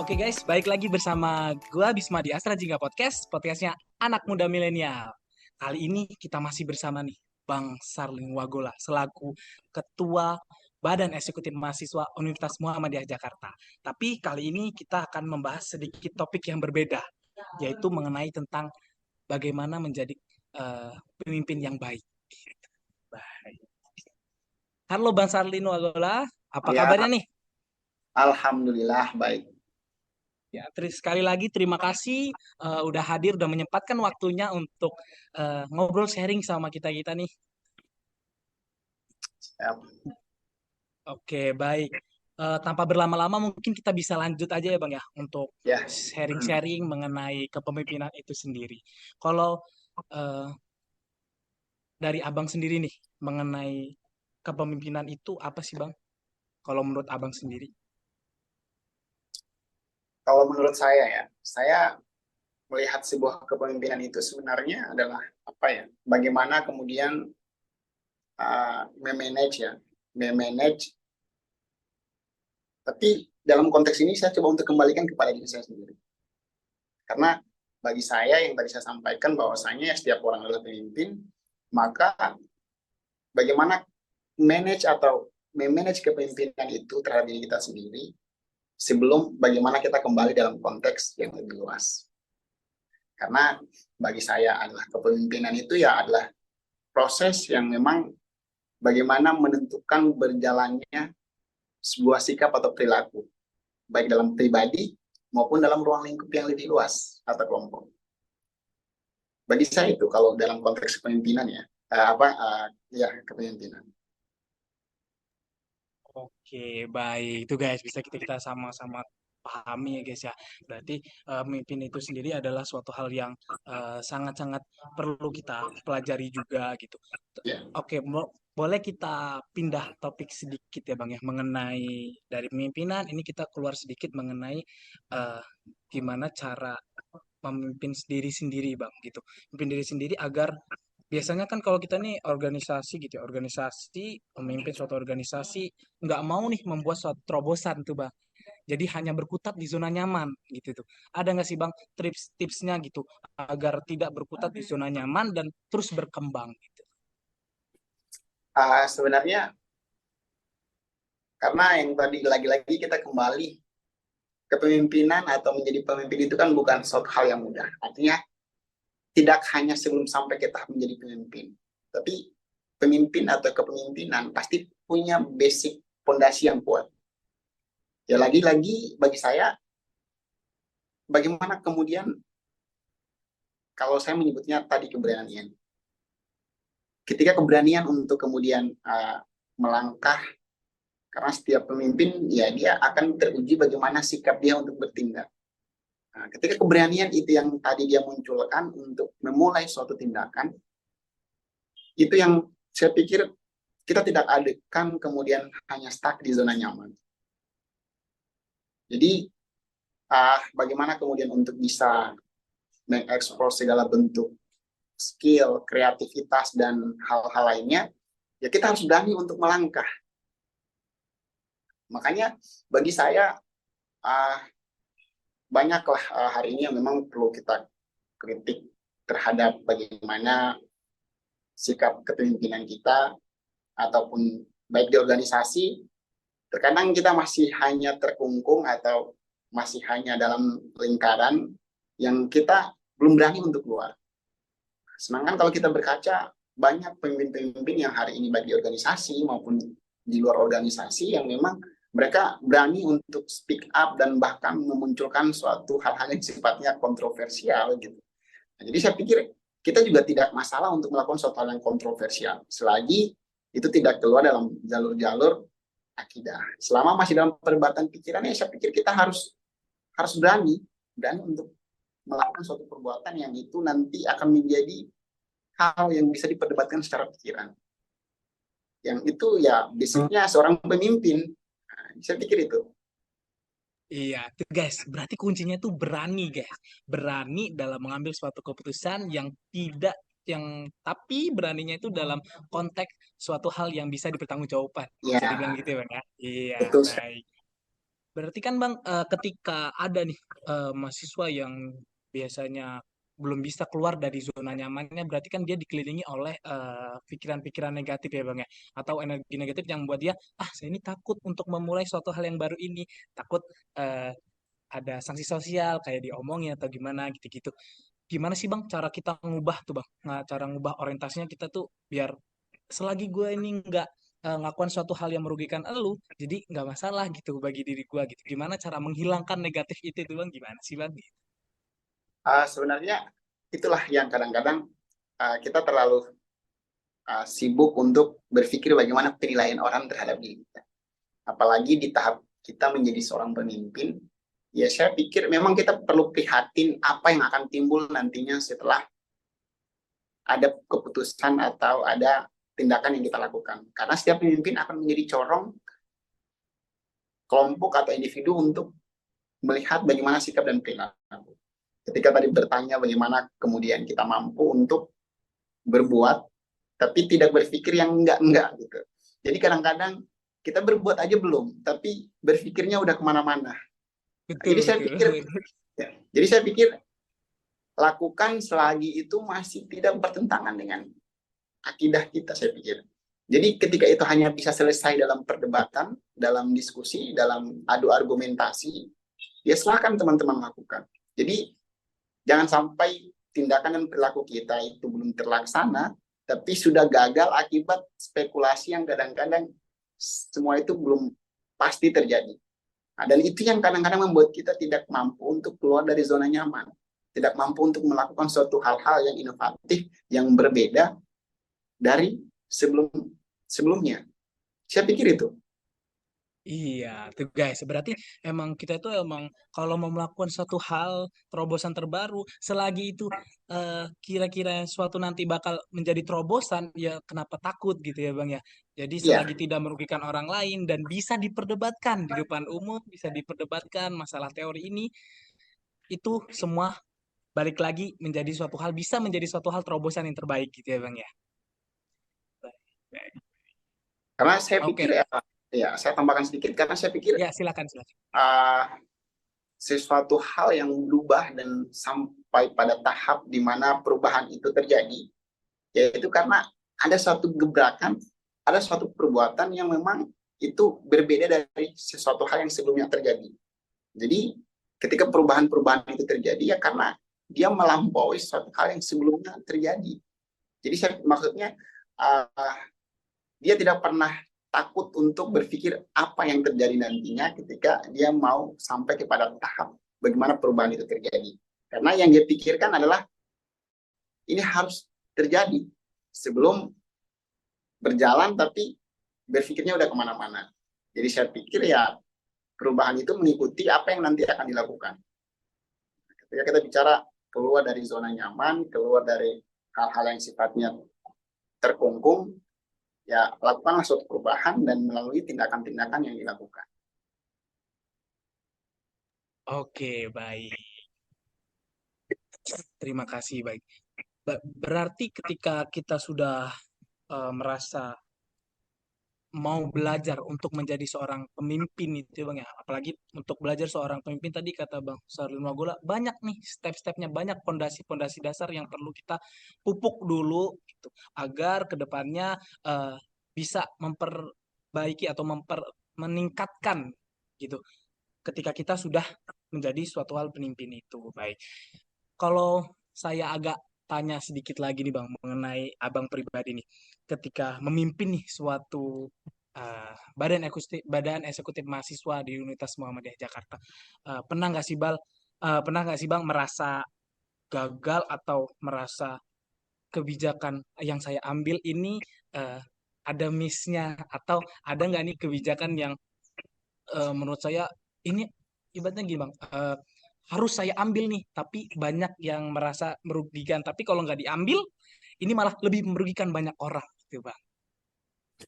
Oke guys, baik lagi bersama gua Bisma di Astra Jingga Podcast, podcastnya anak muda milenial. Kali ini kita masih bersama nih Bang Sarling Wagola selaku Ketua Badan Eksekutif Mahasiswa Universitas Muhammadiyah Jakarta. Tapi kali ini kita akan membahas sedikit topik yang berbeda, yaitu mengenai tentang bagaimana menjadi pemimpin yang baik. Baik. Halo Bang Sarling Wagola, apa Ya, kabarnya nih? alhamdulillah baik. Ya, sekali lagi terima kasih udah hadir, udah menyempatkan waktunya untuk ngobrol sharing sama kita-kita nih. Siap. Oke, baik. Tanpa berlama-lama mungkin kita bisa lanjut aja ya Bang ya untuk Ya, sharing-sharing mengenai kepemimpinan itu sendiri. Kalau eh, dari Abang sendiri nih mengenai kepemimpinan itu apa sih Bang? Kalau menurut Abang sendiri? kalau menurut saya melihat sebuah kepemimpinan itu sebenarnya adalah apa ya? Bagaimana kemudian memanage ya, memanage. Tapi dalam konteks ini saya coba untuk kembalikan kepada diri saya sendiri. Karena bagi saya yang tadi saya sampaikan bahwasanya ya setiap orang adalah pemimpin, maka bagaimana manage atau memanage kepemimpinan itu terhadap diri kita sendiri sebelum bagaimana kita kembali dalam konteks yang lebih luas. Karena bagi saya adalah kepemimpinan itu ya adalah proses yang memang bagaimana menentukan berjalannya sebuah sikap atau perilaku, baik dalam pribadi maupun dalam ruang lingkup yang lebih luas atau kelompok. Bagi saya itu kalau dalam konteks kepemimpinan ya, ya kepemimpinan. Oke, baik. Itu guys, bisa kita sama-sama pahami ya guys ya. Berarti memimpin itu sendiri adalah suatu hal yang sangat-sangat perlu kita pelajari juga gitu. Ya, Oke, boleh kita pindah topik sedikit ya Bang ya mengenai dari pemimpinan ini kita keluar sedikit mengenai eh, gimana cara memimpin diri sendiri Bang gitu. Memimpin diri sendiri agar biasanya kan kalau kita nih organisasi gitu ya, organisasi, memimpin suatu organisasi, nggak mau nih membuat suatu terobosan tuh Bang. Jadi hanya berkutat di zona nyaman gitu tuh. Ada nggak sih Bang tipsnya gitu agar tidak berkutat di zona nyaman dan terus berkembang gitu. sebenarnya karena yang tadi lagi-lagi kita kembali kepemimpinan atau menjadi pemimpin itu kan bukan suatu hal yang mudah. Artinya tidak hanya sebelum sampai kita menjadi pemimpin, tapi pemimpin atau kepemimpinan pasti punya basic fondasi yang kuat. Ya lagi-lagi bagi saya, bagaimana kemudian kalau saya menyebutnya tadi keberanian. Ketika keberanian untuk kemudian melangkah, karena setiap pemimpin ya dia akan teruji bagaimana sikap dia untuk bertindak. Nah, ketika keberanian itu yang tadi dia munculkan untuk memulai suatu tindakan, itu yang saya pikir kita tidak adekan kemudian hanya stuck di zona nyaman. Jadi bagaimana kemudian untuk bisa mengeksplor segala bentuk skill, kreativitas, dan hal-hal lainnya, ya kita harus berani untuk melangkah. Makanya bagi saya banyaklah hari ini yang memang perlu kita kritik terhadap bagaimana sikap kepemimpinan kita ataupun baik di organisasi, terkadang kita masih hanya terkungkung atau masih hanya dalam lingkaran yang kita belum berani untuk keluar. Sedangkan kalau kita berkaca, banyak pemimpin-pemimpin yang hari ini baik di organisasi maupun di luar organisasi yang memang mereka berani untuk speak up dan bahkan memunculkan suatu hal-hal yang sifatnya kontroversial gitu. Nah, jadi saya pikir kita juga tidak masalah untuk melakukan suatu hal yang kontroversial selagi itu tidak keluar dalam jalur-jalur akidah. Selama masih dalam perdebatan pikiran, ya saya pikir kita harus berani untuk melakukan suatu perbuatan yang itu nanti akan menjadi hal yang bisa diperdebatkan secara pikiran. Yang itu ya basicnya seorang pemimpin. Nah, saya pikir itu. Iya, tuh guys, berarti kuncinya tuh berani, guys. Berani dalam mengambil suatu keputusan yang tidak yang tapi beraninya itu dalam konteks suatu hal yang bisa dipertanggungjawabkan. Bisa dibilang Ya, gitu ya, Bang ya. Iya, betul. baik. Berarti kan Bang, ketika ada nih mahasiswa yang biasanya belum bisa keluar dari zona nyamannya, berarti kan dia dikelilingi oleh pikiran-pikiran negatif ya Bang ya, atau energi negatif yang membuat dia, ah saya ini takut untuk memulai suatu hal yang baru ini, takut eh, ada sanksi sosial kayak diomongin atau gimana gitu-gitu. Gimana sih Bang cara kita ngubah tuh Bang, nah, cara ngubah orientasinya kita tuh biar selagi gue ini nggak ngakuan suatu hal yang merugikan elu, jadi nggak masalah gitu bagi diri gue gitu. Gimana cara menghilangkan negatif itu tuh bang? Gimana sih bang? Sebenarnya itulah yang kadang-kadang kita terlalu sibuk untuk berpikir bagaimana penilaian orang terhadap diri kita. Apalagi di tahap kita menjadi seorang pemimpin, ya saya pikir memang kita perlu prihatin apa yang akan timbul nantinya setelah ada keputusan atau ada tindakan yang kita lakukan. Karena setiap pemimpin akan menjadi corong kelompok atau individu untuk melihat bagaimana sikap dan perilaku. Ketika tadi bertanya bagaimana kemudian kita mampu untuk berbuat, tapi tidak berpikir yang enggak gitu. Jadi kadang-kadang kita berbuat aja belum, tapi berpikirnya udah kemana-mana. Betul Jadi saya betul. pikir, ya, jadi saya pikir lakukan selagi itu masih tidak bertentangan dengan akidah kita, saya pikir. Jadi ketika itu hanya bisa selesai dalam perdebatan, dalam diskusi, dalam adu argumentasi, ya silakan teman-teman lakukan. Jadi jangan sampai tindakan dan perilaku kita itu belum terlaksana, tapi sudah gagal akibat spekulasi yang kadang-kadang semua itu belum pasti terjadi. Nah, dan itu yang kadang-kadang membuat kita tidak mampu untuk keluar dari zona nyaman, tidak mampu untuk melakukan suatu hal-hal yang inovatif, yang berbeda dari sebelumnya. Saya pikir itu. Iya, tuh guys. Berarti emang kita itu emang kalau mau melakukan suatu hal terobosan terbaru, selagi itu kira-kira suatu nanti bakal menjadi terobosan, ya kenapa takut gitu ya Bang ya. Jadi Iya, selagi tidak merugikan orang lain dan bisa diperdebatkan di depan umum, bisa diperdebatkan masalah teori ini, itu semua balik lagi menjadi suatu hal, bisa menjadi suatu hal terobosan yang terbaik gitu ya Bang ya. karena saya pikir Oke, ya saya tambahkan sedikit karena saya pikir ya silakan silakan. uh, sesuatu hal yang berubah dan sampai pada tahap di mana perubahan itu terjadi, yaitu karena ada suatu gebrakan, ada suatu perbuatan yang memang itu berbeda dari sesuatu hal yang sebelumnya terjadi. Jadi ketika perubahan-perubahan itu terjadi ya karena dia melampaui suatu hal yang sebelumnya terjadi. Jadi saya maksudnya uh, dia tidak pernah takut untuk berpikir apa yang terjadi nantinya ketika dia mau sampai kepada tahap bagaimana perubahan itu terjadi. Karena yang dia pikirkan adalah ini harus terjadi sebelum berjalan, tapi berpikirnya udah kemana-mana. Jadi saya pikir ya perubahan itu mengikuti apa yang nanti akan dilakukan. Ketika kita bicara keluar dari zona nyaman, keluar dari hal-hal yang sifatnya terkungkung, ya lakukanlah suatu perubahan dan melalui tindakan-tindakan yang dilakukan. Oke, baik. Terima kasih, baik. Berarti ketika kita sudah merasa mau belajar untuk menjadi seorang pemimpin itu ya Bang ya. Apalagi untuk belajar seorang pemimpin tadi kata Bang Sarul Magola banyak nih step-stepnya, banyak pondasi-pondasi dasar yang perlu kita pupuk dulu gitu agar kedepannya bisa memperbaiki atau meningkatkan gitu ketika kita sudah menjadi suatu hal pemimpin itu. Baik. Kalau saya agak tanya sedikit lagi nih Bang mengenai Abang pribadi nih. Ketika memimpin nih suatu badan eksekutif mahasiswa di Universitas Muhammadiyah Jakarta, pernah nggak sih pernah nggak sih Bang merasa gagal atau merasa kebijakan yang saya ambil ini eh, ada miss-nya atau ada nggak nih kebijakan yang menurut saya ini ibaratnya gini Bang, harus saya ambil nih, tapi banyak yang merasa merugikan. Tapi kalau nggak diambil, ini malah lebih merugikan banyak orang, gitu Bang.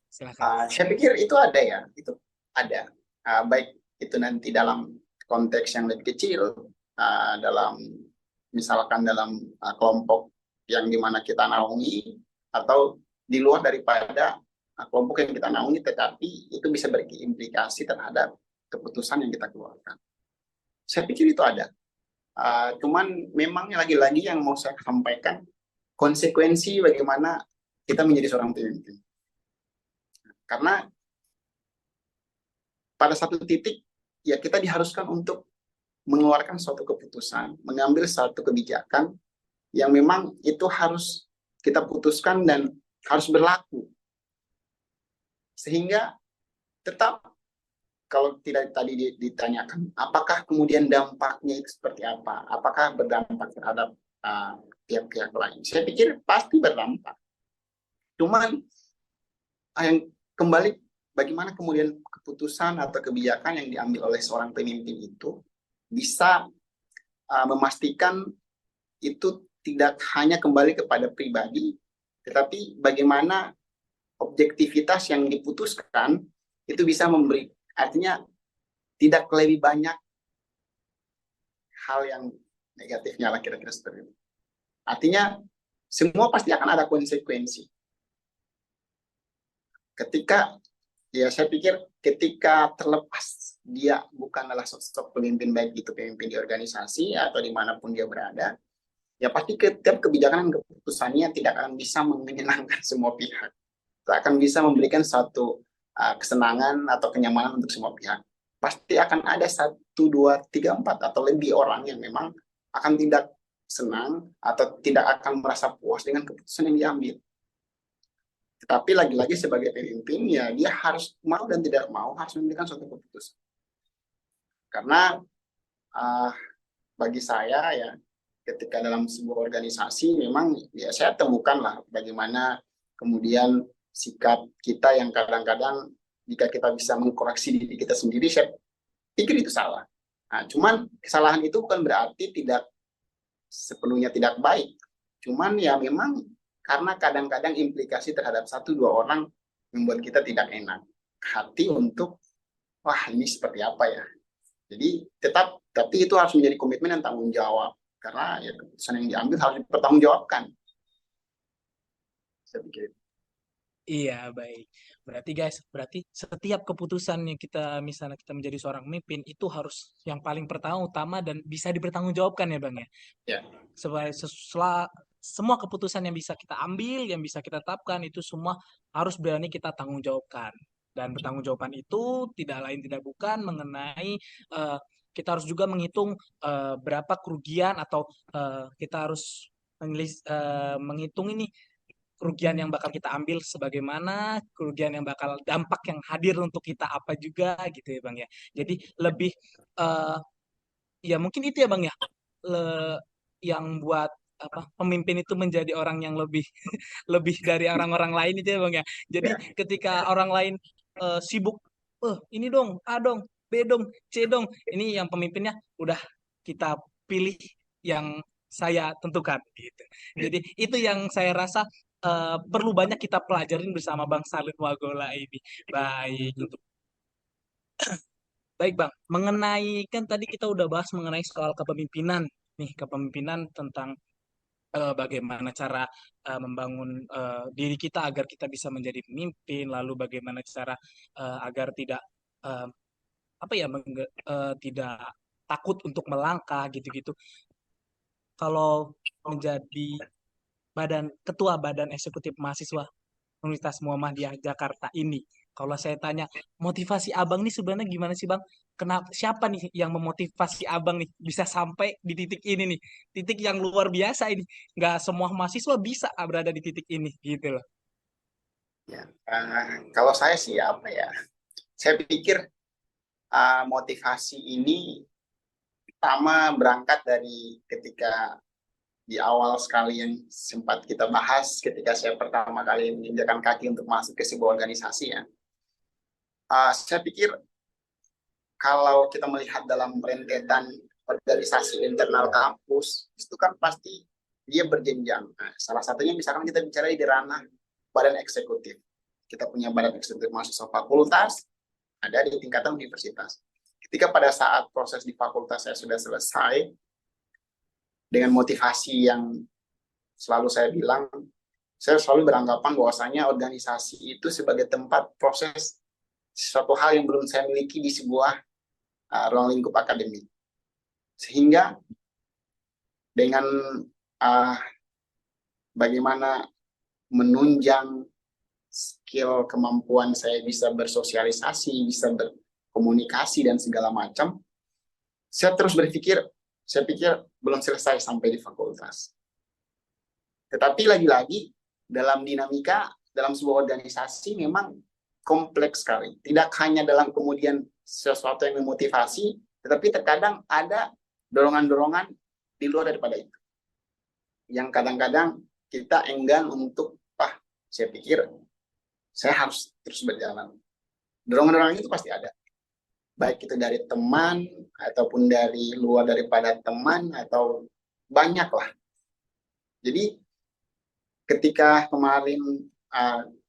Silakan. Saya pikir itu ada ya, itu ada. Baik itu nanti dalam konteks yang lebih kecil, dalam misalkan dalam kelompok yang dimana kita naungi, atau di luar daripada kelompok yang kita naungi, tetapi itu bisa berimplikasi terhadap keputusan yang kita keluarkan. Saya pikir itu ada. Cuman memang lagi-lagi yang mau saya sampaikan, konsekuensi bagaimana kita menjadi seorang pemimpin. Karena pada satu titik, ya kita diharuskan untuk mengeluarkan suatu keputusan, mengambil suatu kebijakan yang memang itu harus kita putuskan dan harus berlaku. Sehingga tetap, kalau tidak tadi ditanyakan, apakah kemudian dampaknya itu seperti apa? Apakah berdampak terhadap pihak-pihak lain? Saya pikir pasti berdampak. Cuman yang kembali, bagaimana kemudian keputusan atau kebijakan yang diambil oleh seorang pemimpin itu bisa memastikan itu tidak hanya kembali kepada pribadi, tetapi bagaimana objektivitas yang diputuskan itu bisa memberi, artinya tidak lebih banyak hal yang negatifnya lah, kira-kira seperti itu. Artinya semua pasti akan ada konsekuensi. Ketika, ya saya pikir ketika terlepas dia bukanlah sosok pemimpin, baik itu pemimpin di organisasi atau dimanapun dia berada, ya pasti setiap kebijakan dan keputusannya tidak akan bisa menyenangkan semua pihak. Tidak akan bisa memberikan satu kesenangan atau kenyamanan untuk semua pihak. Pasti akan ada 1, 2, 3, 4 atau lebih orang yang memang akan tidak senang atau tidak akan merasa puas dengan keputusan yang diambil. Tetapi lagi-lagi sebagai pemimpin, ya dia harus mau dan tidak mau harus memberikan suatu keputusan. Karena bagi saya ya, ketika dalam sebuah organisasi memang ya saya temukan lah bagaimana kemudian sikap kita yang kadang-kadang jika kita bisa mengkoreksi diri kita sendiri, saya pikir itu salah. Nah, cuman kesalahan itu bukan berarti tidak sepenuhnya tidak baik. Cuman ya memang karena kadang-kadang implikasi terhadap 1, 2 orang membuat kita tidak enak hati untuk, wah ini seperti apa ya. Jadi tetap, tapi itu harus menjadi komitmen dan tanggung jawab. Karena ya keputusan yang diambil harus dipertanggungjawabkan. Saya pikir. Iya, baik. Berarti guys, berarti setiap keputusan yang kita misalnya kita menjadi seorang pemimpin itu harus yang paling pertama utama dan bisa dipertanggungjawabkan ya Bang ya. Ya. Semua keputusan yang bisa kita ambil, yang bisa kita tetapkan itu semua harus berani kita tanggung jawabkan. Dan pertanggungjawaban itu tidak lain tidak bukan mengenai kita harus juga menghitung berapa kerugian atau kita harus menghitung ini kerugian yang bakal kita ambil sebagaimana kerugian yang bakal dampak yang hadir untuk kita apa juga gitu ya Bang ya. Jadi lebih eh, ya mungkin itu ya Bang ya. Yang buat apa pemimpin itu menjadi orang yang lebih lebih dari orang-orang lain itu ya Bang ya. Jadi Ya. ketika orang lain sibuk ini dong, A dong, B dong, C dong. Ini yang pemimpinnya udah kita pilih yang saya tentukan gitu. Jadi itu yang saya rasa perlu banyak kita pelajarin bersama Bang Salim Wagola ini. Baik, untuk baik Bang, mengenai kan tadi kita udah bahas mengenai soal kepemimpinan nih, kepemimpinan tentang bagaimana cara membangun diri kita agar kita bisa menjadi pemimpin, lalu bagaimana cara agar tidak eh, apa ya tidak takut untuk melangkah gitu-gitu. Kalau menjadi ketua badan eksekutif mahasiswa Universitas Muhammadiyah Jakarta ini. Kalau saya tanya, motivasi Abang nih sebenarnya gimana sih Bang? Kenapa siapa nih yang memotivasi Abang nih bisa sampai di titik ini nih? Titik yang luar biasa ini. Nggak semua mahasiswa bisa berada di titik ini gitu loh. Ya. Kalau saya sih apa ya? Saya pikir motivasi ini pertama berangkat dari ketika di awal sekali yang sempat kita bahas ketika saya pertama kali menginjakan kaki untuk masuk ke sebuah organisasi ya. Saya pikir kalau kita melihat dalam rentetan organisasi internal kampus, itu kan pasti dia berjenjang. Nah, salah satunya misalkan kita bicara di ranah badan eksekutif. Kita punya badan eksekutif mahasiswa fakultas, ada di tingkatan universitas. Ketika pada saat proses di fakultas saya sudah selesai, dengan motivasi yang selalu saya bilang, saya selalu beranggapan bahwasanya organisasi itu sebagai tempat proses sesuatu hal yang belum saya miliki di sebuah ruang lingkup akademik. Sehingga dengan uh, bagaimana menunjang skill kemampuan saya bisa bersosialisasi, bisa berkomunikasi dan segala macam, saya terus berpikir, saya pikir belum selesai sampai di fakultas. Tetapi lagi-lagi dalam dinamika, dalam sebuah organisasi memang kompleks sekali. Tidak hanya dalam kemudian sesuatu yang memotivasi, tetapi terkadang ada dorongan-dorongan di luar daripada itu. Yang kadang-kadang kita enggan untuk, saya pikir saya harus terus berjalan. Dorongan-dorongan itu pasti ada. Baik itu dari teman, ataupun dari luar daripada teman, atau banyak lah. Jadi ketika kemarin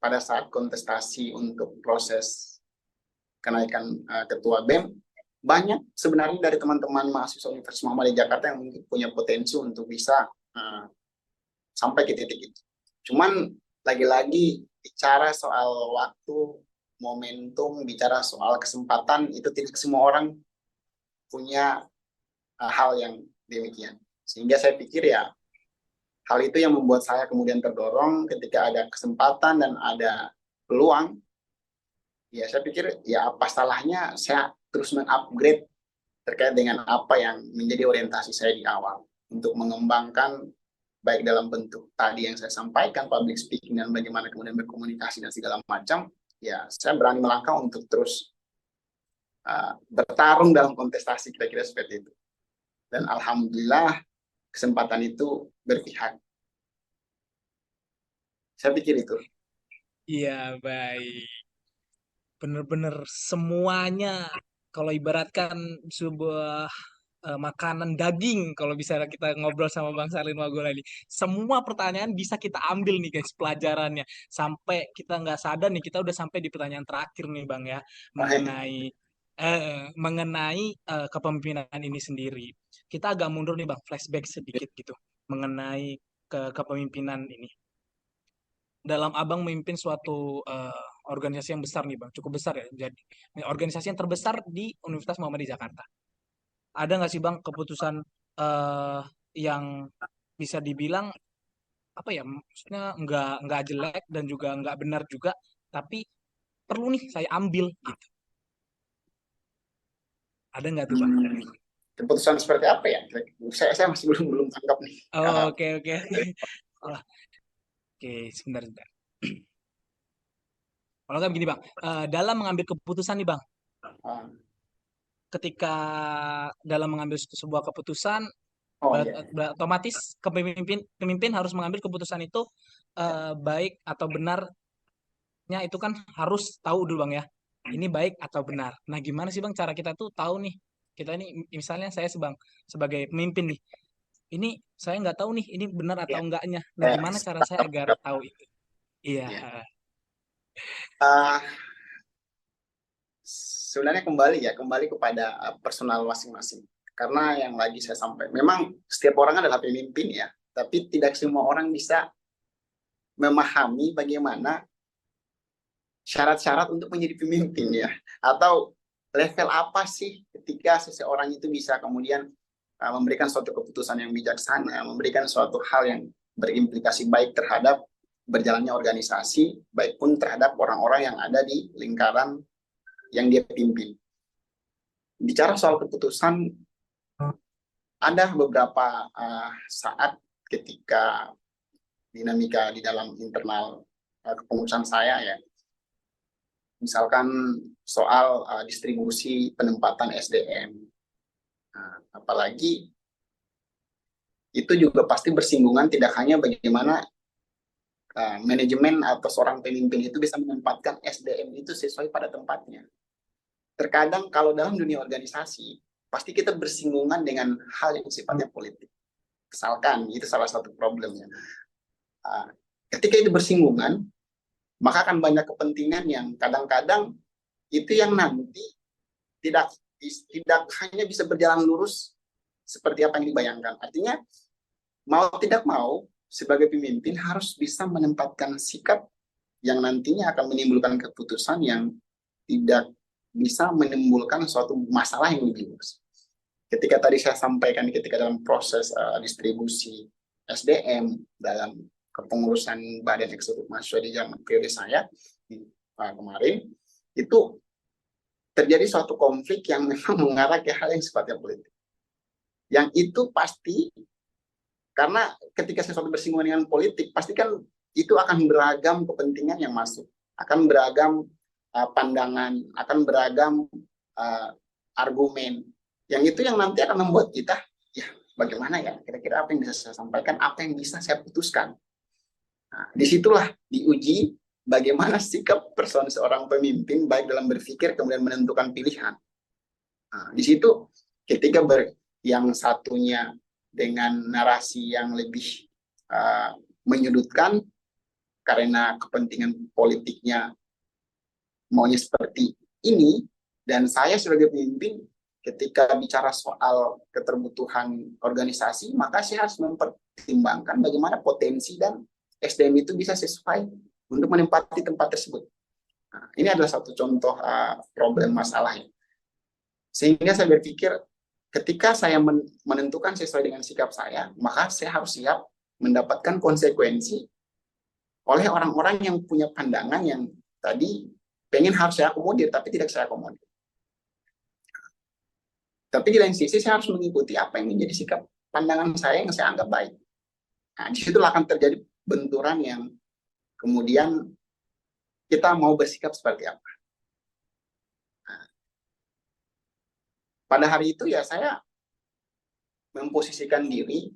pada saat kontestasi untuk proses kenaikan ketua BEM, banyak sebenarnya dari teman-teman mahasiswa Universitas Muhammadiyah Jakarta yang mungkin punya potensi untuk bisa sampai ke titik itu. Cuman lagi-lagi bicara soal waktu, momentum, bicara soal kesempatan, itu tidak semua orang punya hal yang demikian. Sehingga saya pikir ya, hal itu yang membuat saya kemudian terdorong ketika ada kesempatan dan ada peluang, ya saya pikir ya apa salahnya saya terus mengupgrade terkait dengan apa yang menjadi orientasi saya di awal, untuk mengembangkan baik dalam bentuk tadi yang saya sampaikan, public speaking dan bagaimana kemudian berkomunikasi dan segala macam, ya saya berani melangkah untuk terus bertarung dalam kontestasi, kira-kira seperti itu. Dan alhamdulillah kesempatan itu berpihak. Saya pikir itu. Iya, baik. Bener-bener semuanya, kalau ibaratkan sebuah makanan daging, kalau bisa kita ngobrol sama Bang Salin Magola ini, semua pertanyaan bisa kita ambil nih guys pelajarannya, sampai kita nggak sadar nih kita udah sampai di pertanyaan terakhir nih Bang ya, mengenai kepemimpinan ini sendiri. Kita agak mundur nih Bang, flashback sedikit gitu mengenai kepemimpinan ini. Dalam Abang memimpin suatu organisasi yang besar nih Bang, cukup besar ya, jadi organisasi yang terbesar di Universitas Muhammadiyah Jakarta. Ada nggak sih Bang keputusan yang bisa dibilang apa ya, maksudnya nggak jelek dan juga nggak benar juga, tapi perlu nih saya ambil gitu. Ada nggak tuh Bang? Keputusan seperti apa ya? Saya masih belum tangkap nih. Oh, oke oke. Oh, oke, sebentar sebentar. Kalau nggak begini Bang, dalam mengambil keputusan nih Bang, Uh, ketika dalam mengambil sebuah keputusan, oh iya. otomatis pemimpin harus mengambil keputusan itu baik atau benarnya, itu kan harus tahu dulu Bang ya. Ini baik atau benar. Nah, gimana sih Bang cara kita tuh tahu nih? Kita ini misalnya saya sebagai pemimpin nih. Ini saya nggak tahu nih ini benar atau Ya. enggaknya. Nah, gimana cara saya agar tahu itu? Iya. Ya. Uh, Sebenarnya kembali kepada personal masing-masing. Karena yang lagi saya sampaikan, memang setiap orang adalah pemimpin ya, tapi tidak semua orang bisa memahami bagaimana syarat-syarat untuk menjadi pemimpin ya, atau level apa sih ketika seseorang itu bisa kemudian memberikan suatu keputusan yang bijaksana, memberikan suatu hal yang berimplikasi baik terhadap berjalannya organisasi, baik pun terhadap orang-orang yang ada di lingkaran yang dia pimpin. Bicara soal keputusan, ada beberapa saat ketika dinamika di dalam internal kepengurusan saya ya, misalkan soal distribusi penempatan SDM. Nah, apalagi itu juga pasti bersinggungan tidak hanya bagaimana manajemen atau seorang pemimpin itu bisa menempatkan SDM itu sesuai pada tempatnya. Terkadang kalau dalam dunia organisasi, pasti kita bersinggungan dengan hal yang sifatnya politik. Misalkan, itu salah satu problemnya. Ketika itu bersinggungan, maka akan banyak kepentingan yang kadang-kadang itu yang nanti tidak hanya bisa berjalan lurus seperti apa yang dibayangkan. Artinya, mau tidak mau, sebagai pemimpin harus bisa menempatkan sikap yang nantinya akan menimbulkan keputusan yang tidak bisa menimbulkan suatu masalah yang lebih luas. Ketika tadi saya sampaikan, ketika dalam proses distribusi SDM dalam kepengurusan Badan Eksekutif Mahasiswa di zaman periode saya kemarin, itu terjadi suatu konflik yang memang mengarah ke hal yang sifatnya politik. Yang itu pasti, karena ketika sesuatu bersinggungan dengan politik, pasti kan itu akan beragam kepentingan yang masuk, akan beragam pandangan, akan beragam argumen. Yang itu yang nanti akan membuat kita, ya bagaimana ya, kira-kira apa yang bisa saya sampaikan, apa yang bisa saya putuskan. Nah, disitulah diuji bagaimana sikap person seorang pemimpin, baik dalam berpikir kemudian menentukan pilihan. Nah, di situ ketika yang satunya dengan narasi yang lebih menyudutkan karena kepentingan politiknya maunya seperti ini, dan saya sebagai pemimpin ketika bicara soal keterbutuhan organisasi, maka saya harus mempertimbangkan bagaimana potensi dan SDM itu bisa sesuai untuk menempati tempat tersebut. Nah, ini adalah satu contoh problem masalahnya. Sehingga saya berpikir ketika saya menentukan sesuai dengan sikap saya, maka saya harus siap mendapatkan konsekuensi oleh orang-orang yang punya pandangan yang tadi pengen harus saya akomodir, tapi tidak saya akomodir. Tapi di lain sisi saya harus mengikuti apa yang menjadi sikap pandangan saya yang saya anggap baik. Nah, disitulah akan terjadi benturan yang kemudian kita mau bersikap seperti apa. Nah, pada hari itu ya saya memposisikan diri,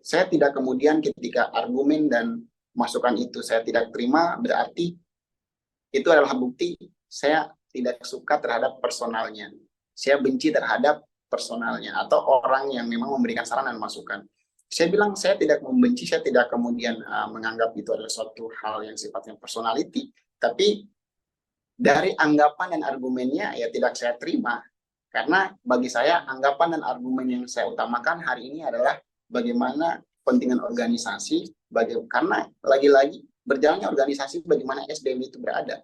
saya tidak kemudian ketika argumen dan masukan itu saya tidak terima, berarti itu adalah bukti saya tidak suka terhadap personalnya. Saya benci terhadap personalnya atau orang yang memang memberikan saran dan masukan. Saya bilang saya tidak membenci, saya tidak kemudian menganggap itu adalah suatu hal yang sifatnya personality, tapi dari anggapan dan argumennya ya tidak saya terima. Karena bagi saya anggapan dan argumen yang saya utamakan hari ini adalah bagaimana kepentingan organisasi, karena lagi-lagi berjalannya organisasi bagaimana SDM itu berada.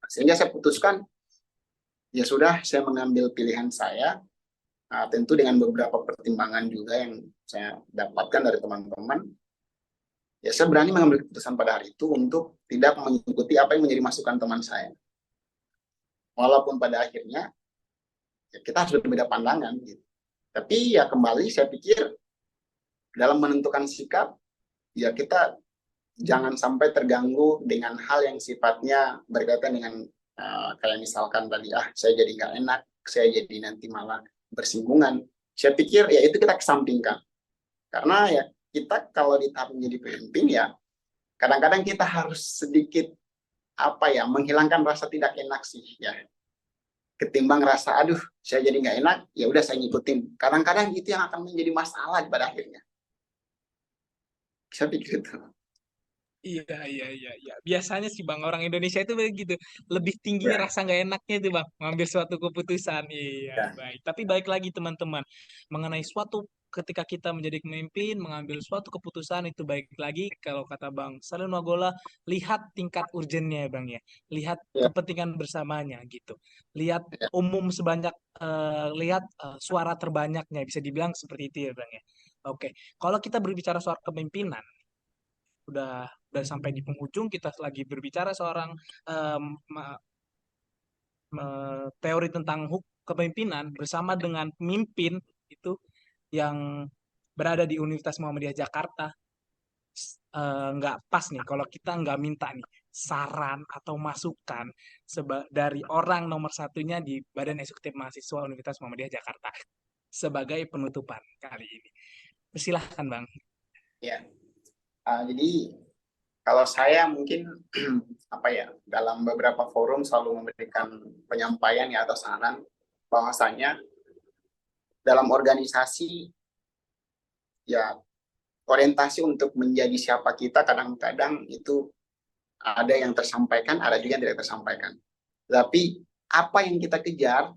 Sehingga saya putuskan, ya sudah saya mengambil pilihan saya, tentu dengan beberapa pertimbangan juga yang saya dapatkan dari teman-teman. Ya saya berani mengambil keputusan pada hari itu untuk tidak mengikuti apa yang menjadi masukan teman saya. Walaupun pada akhirnya ya kita harus berbeda pandangan gitu. Tapi ya kembali saya pikir dalam menentukan sikap, ya kita jangan sampai terganggu dengan hal yang sifatnya berkaitan dengan kayak misalkan tadi saya jadi nggak enak, saya jadi nanti malah bersinggungan. Saya pikir ya itu kita kesampingkan, karena ya kita kalau di tahap menjadi pemimpin ya kadang-kadang kita harus sedikit menghilangkan rasa tidak enak sih ya, ketimbang rasa aduh saya jadi nggak enak ya udah saya ngikutin. Kadang-kadang itu yang akan menjadi masalah pada akhirnya. Saya pikir itu. Iya, iya, iya, iya. Biasanya sih Bang, orang Indonesia itu begitu. Lebih tingginya Ya, rasa nggak enaknya itu Bang, mengambil suatu keputusan. Iya, ya, baik. Tapi baik lagi teman-teman, mengenai suatu ketika kita menjadi pemimpin, mengambil suatu keputusan itu baik lagi kalau kata Bang Salim Magola, lihat tingkat urgennya ya Bang ya. Lihat ya, kepentingan bersamanya gitu. Lihat ya. umum sebanyak, lihat suara terbanyaknya, bisa dibilang seperti itu ya Bang ya. Oke, kalau kita berbicara soal kepemimpinan, udah sampai di penghujung kita lagi berbicara seorang em, teori tentang kepemimpinan bersama dengan pemimpin itu yang berada di Universitas Muhammadiyah Jakarta. Nggak pas nih kalau kita nggak minta nih saran atau masukan dari orang nomor satunya di Badan Eksekutif Mahasiswa Universitas Muhammadiyah Jakarta sebagai penutupan kali ini. Silahkan Bang. Ya. Jadi kalau saya mungkin dalam beberapa forum selalu memberikan penyampaian ya atau saran bahwasanya dalam organisasi ya orientasi untuk menjadi siapa kita kadang-kadang itu ada yang tersampaikan, ada juga yang tidak tersampaikan. Tapi apa yang kita kejar,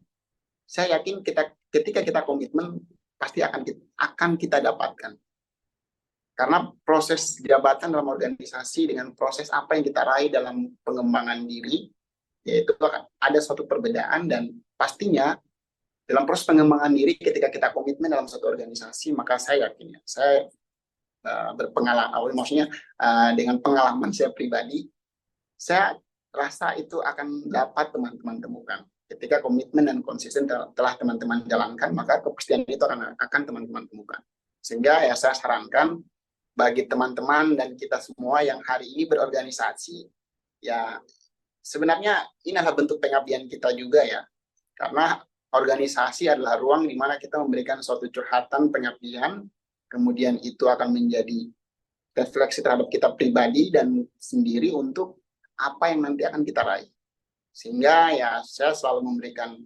saya yakin ketika kita komitmen pasti akan kita dapatkan. Karena proses jabatan dalam organisasi dengan proses apa yang kita raih dalam pengembangan diri, yaitu ada suatu perbedaan dan pastinya dalam proses pengembangan diri ketika kita komitmen dalam satu organisasi, maka saya yakin ya, saya berpengalaman, maksudnya dengan pengalaman saya pribadi, saya rasa itu akan dapat teman-teman temukan. Ketika komitmen dan konsisten telah teman-teman jalankan, maka kepastian itu akan teman-teman temukan. Sehingga ya saya sarankan bagi teman-teman dan kita semua yang hari ini berorganisasi, ya sebenarnya ini adalah bentuk pengabdian kita juga ya. Karena organisasi adalah ruang di mana kita memberikan suatu curhatan pengabdian, kemudian itu akan menjadi refleksi terhadap kita pribadi dan sendiri untuk apa yang nanti akan kita raih. Sehingga ya saya selalu memberikan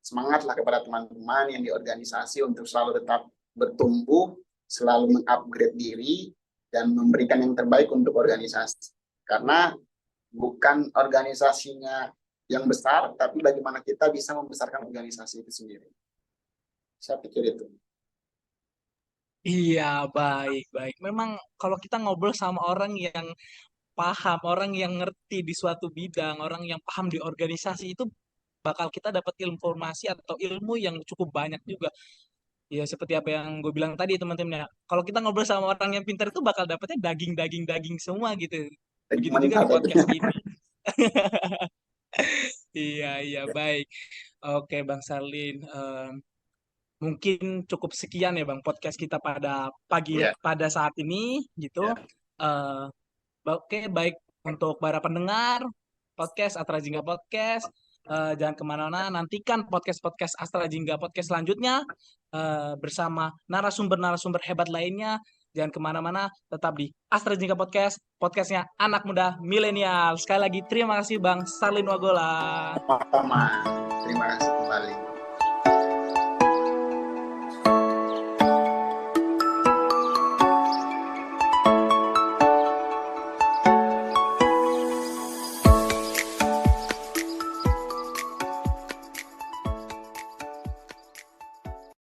semangatlah kepada teman-teman yang di organisasi untuk selalu tetap bertumbuh, selalu mengupgrade diri, dan memberikan yang terbaik untuk organisasi. Karena bukan organisasinya yang besar, tapi bagaimana kita bisa membesarkan organisasi itu sendiri. Saya pikir itu. Iya, baik, baik. Memang kalau kita ngobrol sama orang yang paham, orang yang ngerti di suatu bidang, orang yang paham di organisasi itu bakal kita dapat informasi atau ilmu yang cukup banyak juga. Ya seperti apa yang gue bilang tadi teman-teman ya. Kalau kita ngobrol sama orang yang pintar itu bakal dapetnya daging semua gitu. Jadi Begitu juga di mantap itu. podcast ini. Iya, iya, baik. Oke, Bang Salin. Mungkin cukup sekian ya Bang podcast kita pada Ya, pada saat ini gitu. ya. Eh, oke, baik untuk para pendengar podcast Astra Jingga Podcast. Jangan kemana-mana, nantikan podcast-podcast Astra Jingga Podcast selanjutnya bersama narasumber-narasumber hebat lainnya. Jangan kemana-mana, tetap di Astra Jingga Podcast, podcastnya anak muda milenial. Sekali lagi terima kasih Bang Sarlin Wagola. Sama-sama. Terima kasih kembali.